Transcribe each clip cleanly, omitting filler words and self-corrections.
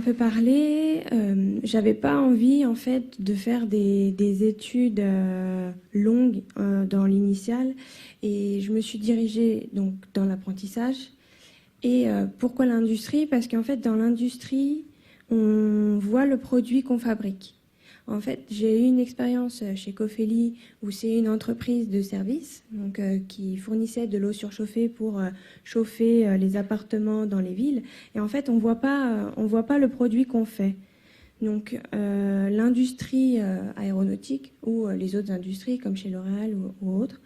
peu parlé, j'avais pas envie en fait de faire des études longues dans l'initial et je me suis dirigée donc dans l'apprentissage. Et pourquoi l'industrie? Parce qu'en fait dans l'industrie, on voit le produit qu'on fabrique. En fait, j'ai eu une expérience chez Cofeli où c'est une entreprise de service donc, qui fournissait de l'eau surchauffée pour chauffer les appartements dans les villes. Et en fait, on voit pas le produit qu'on fait. Donc, l'industrie aéronautique ou les autres industries comme chez L'Oréal ou autres,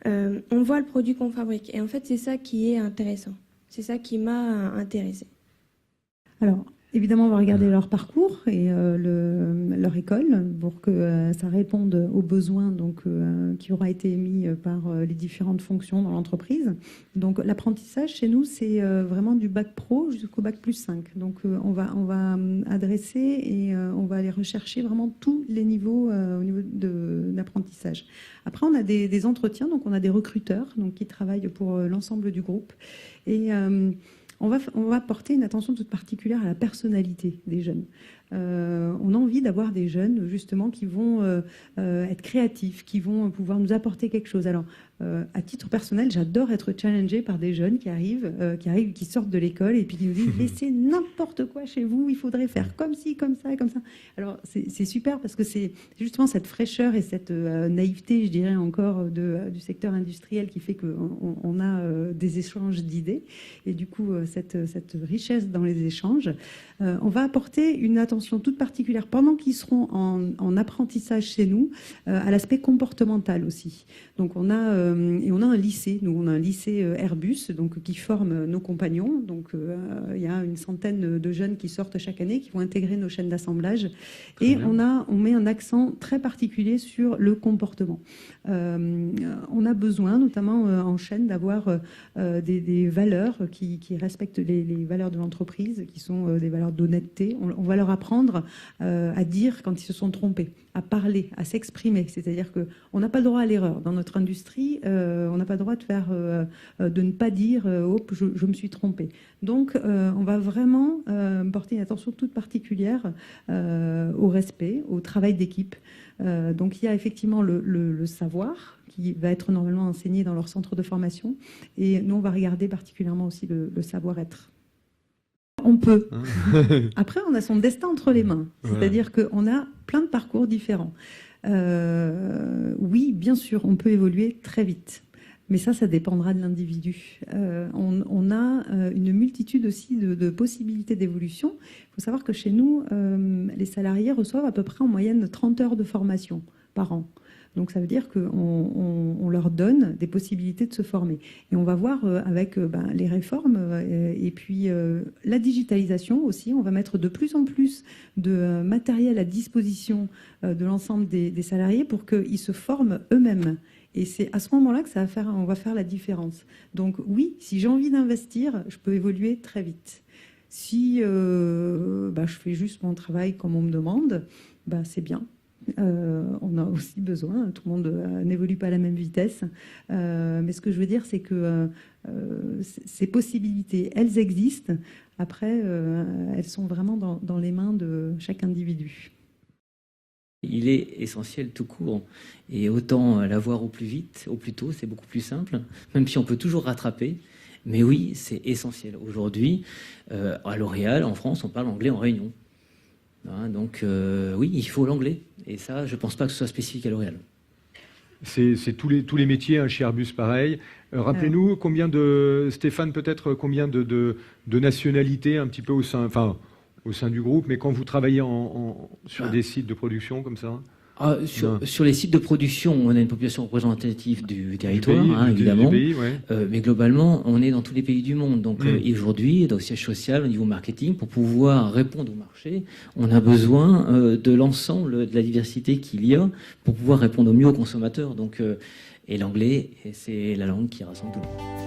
on voit le produit qu'on fabrique. Et en fait, c'est ça qui est intéressant. C'est ça qui m'a intéressée. Alors, évidemment, on va regarder leur parcours et leur école pour que ça réponde aux besoins donc, qui aura été émis par les différentes fonctions dans l'entreprise. Donc, l'apprentissage chez nous, c'est vraiment du bac pro jusqu'au bac plus 5. Donc, on va adresser et on va aller rechercher vraiment tous les niveaux au niveau d'apprentissage. Après, on a des entretiens, donc on a des recruteurs donc, qui travaillent pour l'ensemble du groupe. Et on va porter une attention toute particulière à la personnalité des jeunes. On a envie d'avoir des jeunes, justement, qui vont être créatifs, qui vont pouvoir nous apporter quelque chose. Alors, à titre personnel, j'adore être challengée par des jeunes qui arrivent, qui sortent de l'école et puis qui nous disent « Laissez n'importe quoi chez vous, il faudrait faire comme ci, comme ça, comme ça. » Alors, c'est super parce que c'est justement cette fraîcheur et cette naïveté, je dirais encore, du secteur industriel qui fait qu'on a des échanges d'idées. Et du coup, cette richesse dans les échanges, on va apporter une attention toute particulière pendant qu'ils seront en apprentissage chez nous à l'aspect comportemental aussi. Donc on a un lycée, nous on a un lycée Airbus donc qui forme nos compagnons. Donc il y a une centaine de jeunes qui sortent chaque année, qui vont intégrer nos chaînes d'assemblage. Et on met un accent très particulier sur le comportement. On a besoin, notamment en chaîne, d'avoir des valeurs qui respectent les valeurs de l'entreprise, qui sont des valeurs d'honnêteté. On va leur apprendre à dire quand ils se sont trompés, à parler, à s'exprimer. C'est-à-dire qu'on n'a pas le droit à l'erreur. Dans notre industrie, on n'a pas le droit de ne pas dire « Oh, je me suis trompé ». Donc, on va vraiment porter une attention toute particulière au respect, au travail d'équipe. Donc, il y a effectivement le savoir qui va être normalement enseigné dans leur centre de formation. Et nous, on va regarder particulièrement aussi le savoir-être. On peut. Après, on a son destin entre les mains. C'est-à-dire qu'on a plein de parcours différents. Oui, bien sûr, on peut évoluer très vite. Mais ça dépendra de l'individu. On a une multitude aussi de possibilités d'évolution. Il faut savoir que chez nous, les salariés reçoivent à peu près en moyenne 30 heures de formation par an. Donc ça veut dire qu'on leur donne des possibilités de se former. Et on va voir avec les réformes et puis la digitalisation aussi. On va mettre de plus en plus de matériel à disposition de l'ensemble des salariés pour qu'ils se forment eux-mêmes. Et c'est à ce moment-là que on va faire la différence. Donc oui, si j'ai envie d'investir, je peux évoluer très vite. Si je fais juste mon travail comme on me demande, c'est bien. On a aussi besoin, tout le monde n'évolue pas à la même vitesse, mais ce que je veux dire, c'est que ces possibilités, elles existent. Après, elles sont vraiment dans les mains de chaque individu. Il est essentiel tout court, et autant l'avoir au plus vite, au plus tôt, c'est beaucoup plus simple, même si on peut toujours rattraper. Mais oui, c'est essentiel. Aujourd'hui, à L'Oréal, en France, on parle anglais en réunion. Donc oui, il faut l'anglais. Et ça, je ne pense pas que ce soit spécifique à L'Oréal. C'est tous les métiers, chez Airbus, pareil. Rappelez-nous, Stéphane, peut-être combien de nationalités un petit peu au sein du groupe, mais quand vous travaillez sur des sites de production comme ça? Sur les sites de production, on a une population représentative du territoire, évidemment. Du pays, ouais. Mais globalement, on est dans tous les pays du monde. Donc aujourd'hui, dans le siège social, au niveau marketing, pour pouvoir répondre au marché, on a besoin de l'ensemble de la diversité qu'il y a pour pouvoir répondre au mieux aux consommateurs. Donc, et l'anglais, c'est la langue qui rassemble tout le monde.